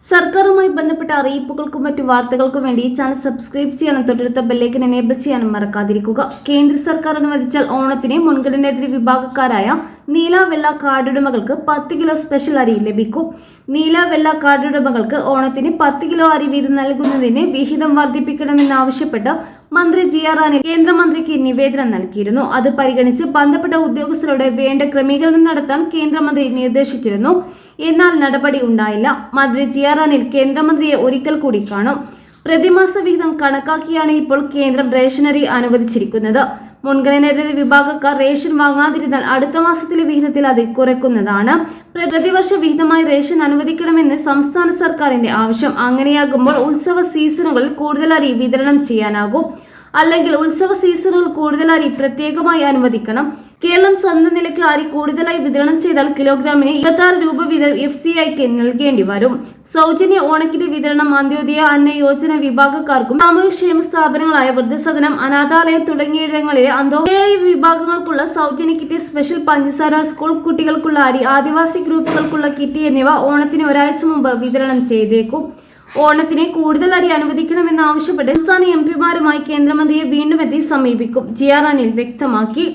സർക്കാരുമായി ബന്ധപ്പെട്ട അറിയിപ്പുകൾക്കും മറ്റു വാർത്തകൾക്കും വേണ്ടി ഈ ചാനൽ സബ്സ്ക്രൈബ് ചെയ്യാനും തൊട്ടടുത്ത ബെല്ലൈക്കൻ എനേബിൾ ചെയ്യാനും മറക്കാതിരിക്കുക. കേന്ദ്ര സർക്കാർ അനുവദിച്ചാൽ ഓണത്തിന് മുൻഗണനേതര വിഭാഗക്കാരായ നീല വെള്ള കാർഡുടമകൾക്ക് 10 കിലോ സ്പെഷ്യൽ അരി ലഭിക്കും. നീല വെള്ള കാർഡുടമകൾക്ക് ഓണത്തിന് 10 കിലോ അരി വീതം നൽകുന്നതിന് വിഹിതം വർദ്ധിപ്പിക്കണമെന്നാവശ്യപ്പെട്ട് മന്ത്രി GR അനിൽ കേന്ദ്രമന്ത്രിക്ക് നിവേദനം നൽകിയിരുന്നു. അത് പരിഗണിച്ച് ബന്ധപ്പെട്ട ഉദ്യോഗസ്ഥരോട് വേണ്ട ക്രമീകരണം നടത്താൻ കേന്ദ്രമന്ത്രി നിർദ്ദേശിച്ചിരുന്നു. എന്നാൽ നടപടി ഉണ്ടായില്ല. മന്ത്രി GR അനിൽ കേന്ദ്രമന്ത്രിയെ ഒരിക്കൽ കൂടി കാണും. പ്രതിമാസ വിഹിതം കണക്കാക്കിയാണ് ഇപ്പോൾ കേന്ദ്രം റേഷനറി അനുവദിച്ചിരിക്കുന്നത്. മുൻഗണനേതര വിഭാഗക്കാർ റേഷൻ വാങ്ങാതിരുന്നാൽ അടുത്ത മാസത്തിലെ വിഹിതത്തിൽ അത് കുറയ്ക്കുന്നതാണ്. പ്രതിവർഷ വിഹിതമായി റേഷൻ അനുവദിക്കണമെന്ന് സംസ്ഥാന സർക്കാരിന്റെ ആവശ്യം. അങ്ങനെയാകുമ്പോൾ ഉത്സവ സീസണുകളിൽ കൂടുതൽ അരി വിതരണം ചെയ്യാനാകും. അല്ലെങ്കിൽ ഉത്സവ സീസണുകൾ കൂടുതൽ അരി പ്രത്യേകമായി അനുവദിക്കണം. കേരളം സ്വന്തം നിലയ്ക്ക് അരി കൂടുതലായി വിതരണം ചെയ്താൽ കിലോഗ്രാമിന് 26 രൂപ വീതം FCIക്ക് നൽകേണ്ടി വരും. സൗജന്യ ഓണക്കിറ്റ് വിതരണം അന്ത്യോദയ അന്ന യോജന വിഭാഗക്കാർക്കും സാമൂഹ്യക്ഷേമ സ്ഥാപനങ്ങളായ വൃദ്ധസദനം, അനാഥാലയം തുടങ്ങിയിടങ്ങളിലെ അന്ത്യോദയ വിഭാഗങ്ങൾക്കുള്ള സൗജന്യ കിറ്റ്, സ്പെഷ്യൽ പഞ്ചസാര, സ്കൂൾ കുട്ടികൾക്കുള്ള അരി, ആദിവാസി ഗ്രൂപ്പുകൾക്കുള്ള കിറ്റ് എന്നിവ ഓണത്തിന് ഒരാഴ്ച മുമ്പ് വിതരണം ചെയ്തേക്കും. ഓണത്തിന് കൂടുതൽ അരി അനുവദിക്കണമെന്നാവശ്യപ്പെട്ട് സംസ്ഥാന MP മാരുമായി കേന്ദ്രമന്ത്രിയെ വീണ്ടും എത്തി സമീപിക്കും. GR അനിൽ വ്യക്തമാക്കി.